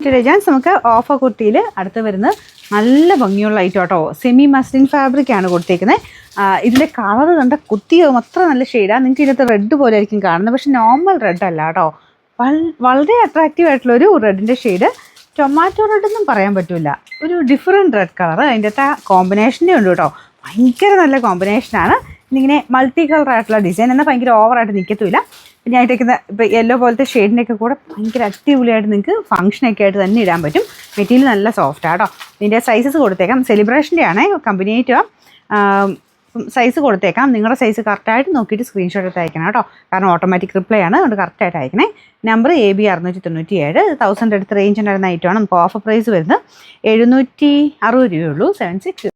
രജാൻസ് നമുക്ക് ഓഫർ കുർത്തിയിൽ അടുത്ത് വരുന്നത് നല്ല ഭംഗിയുള്ള ഐറ്റം കേട്ടോ. സെമി മസ്ലിൻ ഫാബ്രിക് ആണ് കൊടുത്തേക്കുന്നത്. ഇതിൻ്റെ കളർ കണ്ട കുത്തിയോ അത്ര നല്ല ഷെയ്ഡാണ്. നിങ്ങൾക്ക് ഇതിനകത്ത് റെഡ് പോലെ ആയിരിക്കും കാണുന്നത്, പക്ഷെ നോർമൽ റെഡ് അല്ല കേട്ടോ. വളരെ അട്രാക്റ്റീവ് ആയിട്ടുള്ളൊരു റെഡിൻ്റെ ഷെയ്ഡ്. ടൊമാറ്റോ റെഡ് ഒന്നും പറയാൻ പറ്റില്ല, ഒരു ഡിഫറെൻറ്റ് റെഡ് കളർ. അതിൻ്റെ അകത്ത് കോമ്പിനേഷനേ ഉണ്ട് കേട്ടോ. ഭയങ്കര നല്ല കോമ്പിനേഷനാണ്. ഇന്നിങ്ങനെ മൾട്ടി കളർ ആയിട്ടുള്ള ഡിസൈൻ, എന്നാൽ ഭയങ്കര ഓവറായിട്ട് നിൽക്കത്തുമില്ല. പിന്നെ ആയിട്ടേക്കുന്ന ഇപ്പോൾ യെല്ലോ പോലത്തെ ഷെയ്ഡിൻ്റെയൊക്കെ കൂടെ ഭയങ്കര അടിപൊളിയായിട്ട് നിങ്ങൾക്ക് ഫംഗ്ഷനൊക്കെ ആയിട്ട് തന്നെ ഇടാൻ പറ്റും. മെറ്റീരിയൽ നല്ല സോഫ്റ്റാണ് കേട്ടോ. ഇതിൻ്റെ സൈസസ് കൊടുത്തേക്കാം. സെലിബ്രേഷൻ്റെ ആണേ, കമ്പനിയായിട്ട് സൈസ് കൊടുത്തേക്കാം. നിങ്ങളുടെ സൈസ് കറക്റ്റായിട്ട് നോക്കിയിട്ട് സ്ക്രീൻഷോട്ട് എടുത്ത് അയക്കണം കേട്ടോ. കാരണം ഓട്ടോമാറ്റിക് റിപ്ലൈ ആണ്, അതുകൊണ്ട് കറക്റ്റായിട്ട് അയക്കണേ. നമ്പർ AB 697, 1000 അടുത്ത് റേഞ്ച് ഉണ്ടായിരുന്ന ഐറ്റമാണ്. നമുക്ക് ഓഫർ പ്രൈസ് വരുന്നത് 760 രൂപയുള്ളൂ. 76